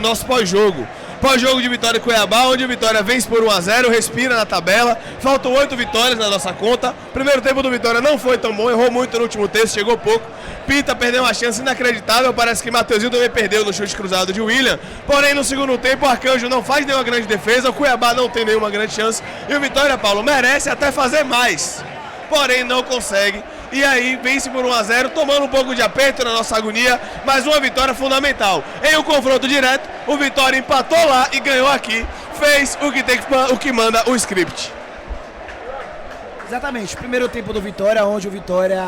nosso pós-jogo. Pós-jogo de Vitória e Cuiabá, onde o Vitória vence por 1-0, respira na tabela. Faltam 8 vitórias na nossa conta. Primeiro tempo do Vitória não foi tão bom, errou muito no último terço, chegou pouco. Pita perdeu uma chance inacreditável, parece que Mateuzinho também perdeu no chute cruzado de William. Porém, no segundo tempo, o Arcanjo não faz nenhuma grande defesa, o Cuiabá não tem nenhuma grande chance. E o Vitória, Paulo, merece até fazer mais, porém não consegue. E aí vence por 1-0, tomando um pouco de aperto na nossa agonia, mas uma vitória fundamental. Em um confronto direto, o Vitória empatou lá e ganhou aqui. Fez o que manda o script. Exatamente, primeiro tempo do Vitória, onde o Vitória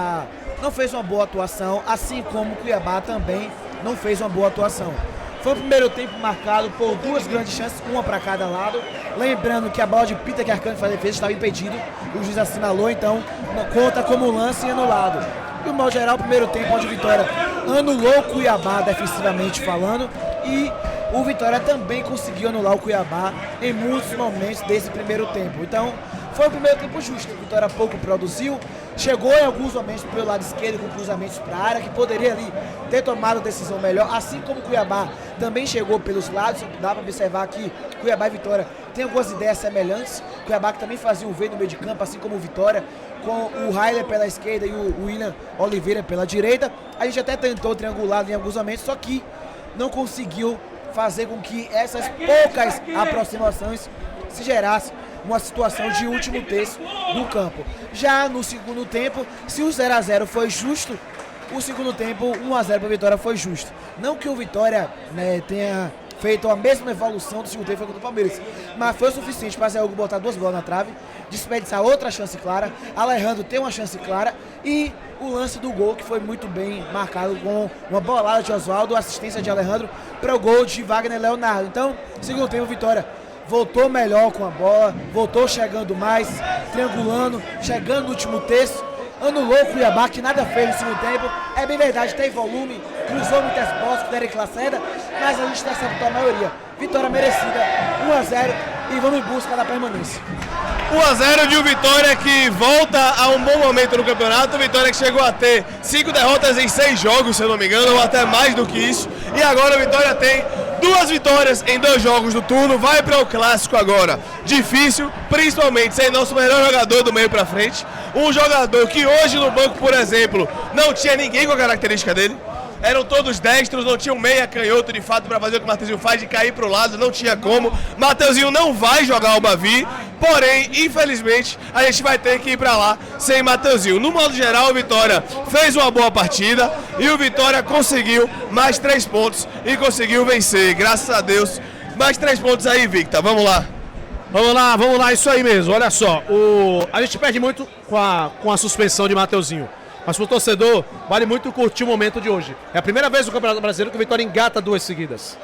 não fez uma boa atuação, assim como o Cuiabá também não fez uma boa atuação. Foi o primeiro tempo marcado por 2 grandes chances, uma para cada lado. Lembrando que a bola de Pita que Arcanjo faz defesa estava impedido, o juiz assinalou, então conta como lance e anulado. E o modo geral, o primeiro tempo onde o Vitória anulou o Cuiabá defensivamente falando, e o Vitória também conseguiu anular o Cuiabá em muitos momentos desse primeiro tempo. Então foi o primeiro tempo justo, o Vitória pouco produziu, chegou em alguns momentos pelo lado esquerdo com cruzamentos para a área, que poderia ali ter tomado decisão melhor, assim como o Cuiabá também chegou pelos lados. Dá para observar que Cuiabá e Vitória têm algumas ideias semelhantes. Cuiabá que também fazia o V no meio de campo, assim como o Vitória, com o Railer pela esquerda e o William Oliveira pela direita. A gente até tentou triangular em alguns momentos, só que não conseguiu fazer com que essas poucas aproximações se gerassem uma situação de último terço do campo. Já no segundo tempo, se o 0-0 foi justo, o segundo tempo 1-0 para a Vitória foi justo. Não que o Vitória, né, tenha feito a mesma evolução do segundo tempo contra o Palmeiras, mas foi o suficiente para Zé Hugo botar 2 bolas na trave, desperdiçar outra chance clara, Alejandro tem uma chance clara e o lance do gol que foi muito bem marcado com uma bolada de Oswaldo, assistência de Alejandro para o gol de Wagner Leonardo. Então, segundo tempo, Vitória voltou melhor com a bola, voltou chegando mais, triangulando, chegando no último terço, anulou o Cuiabá, que nada fez no segundo tempo. É bem verdade, tem volume, cruzou muitas bolas com o Derek Lacerda, mas a gente está acertando a maioria. Vitória merecida, 1-0 e vamos em busca da permanência. 1-0 de um Vitória que volta a um bom momento no campeonato. Vitória que chegou a ter 5 derrotas em 6 jogos, se eu não me engano, ou até mais do que isso. E agora o Vitória tem 2 vitórias em 2 jogos do turno, vai para o clássico agora. Difícil, principalmente sem nosso melhor jogador do meio para frente. Um jogador que hoje no banco, por exemplo, não tinha ninguém com a característica dele. Eram todos destros, não tinha um meia canhoto de fato para fazer o que o Mateuzinho faz, de cair para o lado, não tinha como. Mateuzinho não vai jogar o Bavi, porém, infelizmente, a gente vai ter que ir para lá sem Mateuzinho. No modo geral, o Vitória fez uma boa partida e o Vitória conseguiu mais 3 pontos e conseguiu vencer, graças a Deus. Mais 3 pontos aí, Victor, vamos lá. Vamos lá, isso aí mesmo. Olha só, a gente perde muito com a suspensão de Mateuzinho. Mas para o torcedor, vale muito curtir o momento de hoje. É a primeira vez no Campeonato Brasileiro que o Vitória engata 2 seguidas,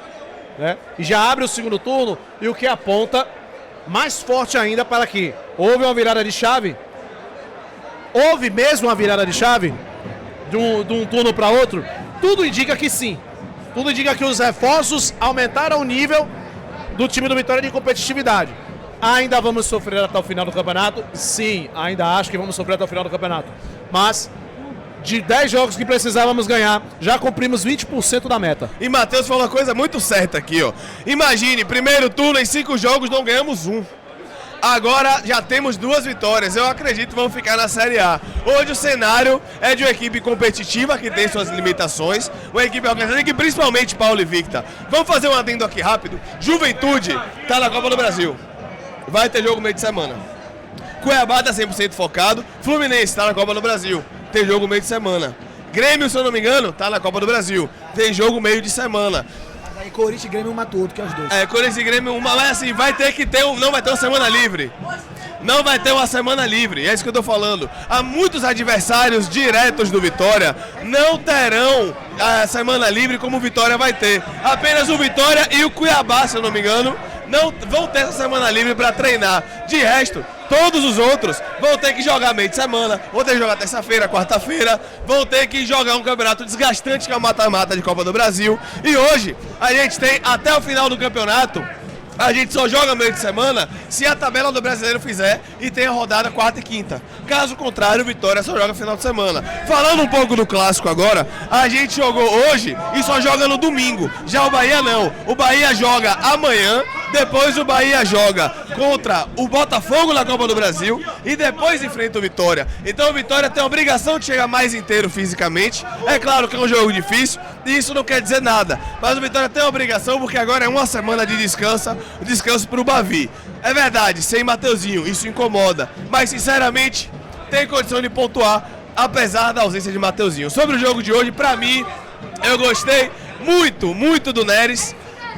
né? E já abre o segundo turno, e o que aponta mais forte ainda para que houve uma virada de chave. Houve mesmo uma virada de chave de um turno para outro. Tudo indica que sim. Tudo indica que os reforços aumentaram o nível do time do Vitória de competitividade. Ainda vamos sofrer até o final do campeonato? Sim, ainda acho que vamos sofrer até o final do campeonato. Mas de 10 jogos que precisávamos ganhar, já cumprimos 20% da meta. E Matheus falou uma coisa muito certa aqui, ó. Imagine, primeiro turno em 5 jogos não ganhamos 1. Agora já temos 2 vitórias, eu acredito que vamos ficar na Série A. Hoje o cenário é de uma equipe competitiva que tem suas limitações, uma equipe organizada que principalmente Paulo e Victor. Vamos fazer um adendo aqui rápido. Juventude tá na Copa do Brasil. Vai ter jogo meio de semana. Cuiabá tá 100% focado. Fluminense tá na Copa do Brasil. Tem jogo meio de semana. Grêmio, se eu não me engano, tá na Copa do Brasil. Tem jogo meio de semana. Aí Corinthians e Grêmio uma tudo, que é os dois. Corinthians e Grêmio uma, mas assim, vai ter que ter, não vai ter uma semana livre. Não vai ter uma semana livre, é isso que eu tô falando. Há muitos adversários diretos do Vitória, não terão a semana livre como o Vitória vai ter. Apenas o Vitória e o Cuiabá, se eu não me engano, não vão ter essa semana livre para treinar. De resto, todos os outros vão ter que jogar meio de semana, vão ter que jogar terça-feira, quarta-feira, vão ter que jogar um campeonato desgastante que é o mata-mata de Copa do Brasil. E hoje a gente tem até o final do campeonato A gente só joga meio de semana se a tabela do Brasileiro fizer e tem a rodada quarta e quinta. Caso contrário, o Vitória só joga final de semana. Falando um pouco do clássico agora, a gente jogou hoje e só joga no domingo. Já o Bahia não. O Bahia joga amanhã, depois o Bahia joga contra o Botafogo na Copa do Brasil e depois enfrenta o Vitória. Então o Vitória tem a obrigação de chegar mais inteiro fisicamente. É claro que é um jogo difícil e isso não quer dizer nada. Mas o Vitória tem a obrigação porque agora é uma semana de descanso para o Bavi. É verdade, sem Mateuzinho, isso incomoda. Mas sinceramente, tem condição de pontuar, apesar da ausência de Mateuzinho. Sobre o jogo de hoje, pra mim, eu gostei muito do Neres.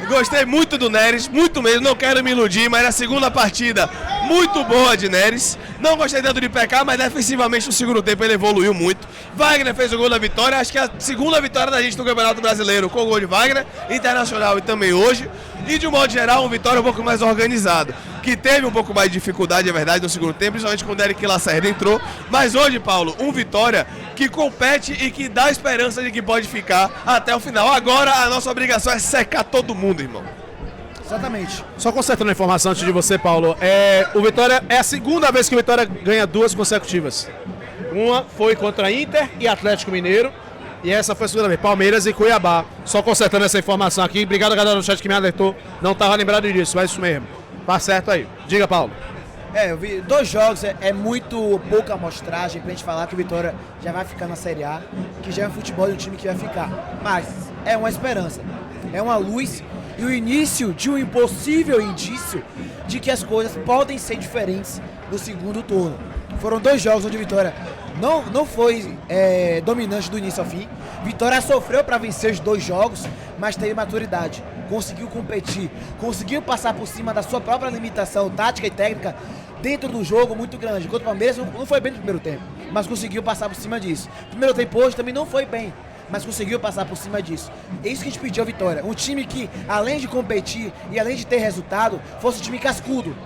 Gostei muito do Neres, muito mesmo, não quero me iludir, mas na segunda partida, muito boa de Neres. Não gostei tanto de PK, mas defensivamente no segundo tempo ele evoluiu muito. Wagner fez o gol da vitória, acho que é a segunda vitória da gente no Campeonato Brasileiro com o gol de Wagner, Internacional e também hoje. E de um modo geral, uma vitória um pouco mais organizada, que teve um pouco mais de dificuldade, é verdade, no segundo tempo, principalmente quando o Eric Lacerda entrou. Mas hoje, Paulo, um Vitória que compete e que dá esperança de que pode ficar até o final. Agora a nossa obrigação é secar todo mundo, irmão. Exatamente. Só consertando a informação antes de você, Paulo, o Vitória é a segunda vez que o Vitória ganha 2 consecutivas. Uma foi contra Inter e Atlético Mineiro, e essa foi a segunda vez, Palmeiras e Cuiabá. Só consertando essa informação aqui. Obrigado a galera no chat que me alertou. Não estava lembrado disso, mas isso mesmo. Tá certo aí. Diga, Paulo. Eu vi 2 jogos, é muito pouca amostragem pra gente falar que o Vitória já vai ficar na Série A, que já é um futebol do time que vai ficar. Mas é uma esperança, é uma luz e o início de um impossível indício de que as coisas podem ser diferentes no segundo turno. Foram 2 jogos onde o Vitória não foi dominante do início ao fim. Vitória sofreu para vencer os 2 jogos, mas teve maturidade. Conseguiu competir, conseguiu passar por cima da sua própria limitação tática e técnica dentro do jogo muito grande. Contra o Palmeiras não foi bem no primeiro tempo, mas conseguiu passar por cima disso. O primeiro tempo hoje também não foi bem, mas conseguiu passar por cima disso. É isso que a gente pediu à Vitória. Um time que, além de competir e além de ter resultado, fosse um time cascudo.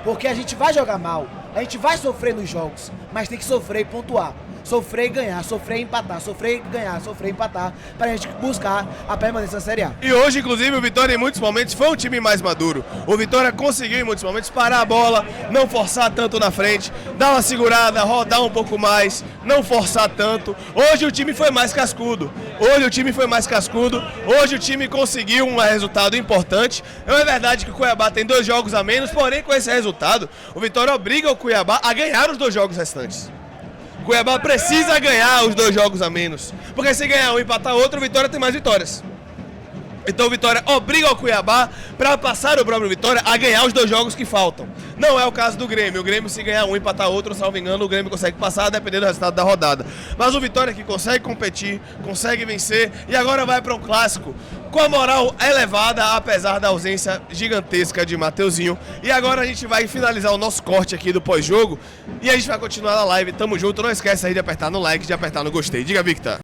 Porque a gente vai jogar mal, a gente vai sofrer nos jogos, mas tem que sofrer e pontuar. Sofrer e ganhar, sofrer e empatar, sofrer e ganhar, sofrer e empatar, pra gente buscar a permanência na Série A. E hoje, inclusive, o Vitória em muitos momentos foi um time mais maduro. O Vitória conseguiu em muitos momentos parar a bola, não forçar tanto na frente, dar uma segurada, rodar um pouco mais, não forçar tanto. Hoje o time foi mais cascudo. Hoje o time conseguiu um resultado importante. É verdade que o Cuiabá tem 2 jogos a menos, porém com esse resultado, o Vitória obriga o Cuiabá a ganhar os 2 jogos restantes. O Cuiabá precisa ganhar os 2 jogos a menos, porque se ganhar um e empatar outro, o Vitória tem mais vitórias. Então o Vitória obriga o Cuiabá, para passar o próprio Vitória, a ganhar os 2 jogos que faltam. Não é o caso do Grêmio. O Grêmio, se ganhar um e empatar outro, salvo engano, o Grêmio consegue passar, dependendo do resultado da rodada. Mas o Vitória que consegue competir, consegue vencer, e agora vai para um clássico com a moral elevada, apesar da ausência gigantesca de Mateuzinho. E agora a gente vai finalizar o nosso corte aqui do pós-jogo, e a gente vai continuar na live. Tamo junto, não esquece aí de apertar no like, de apertar no gostei. Diga, Victor.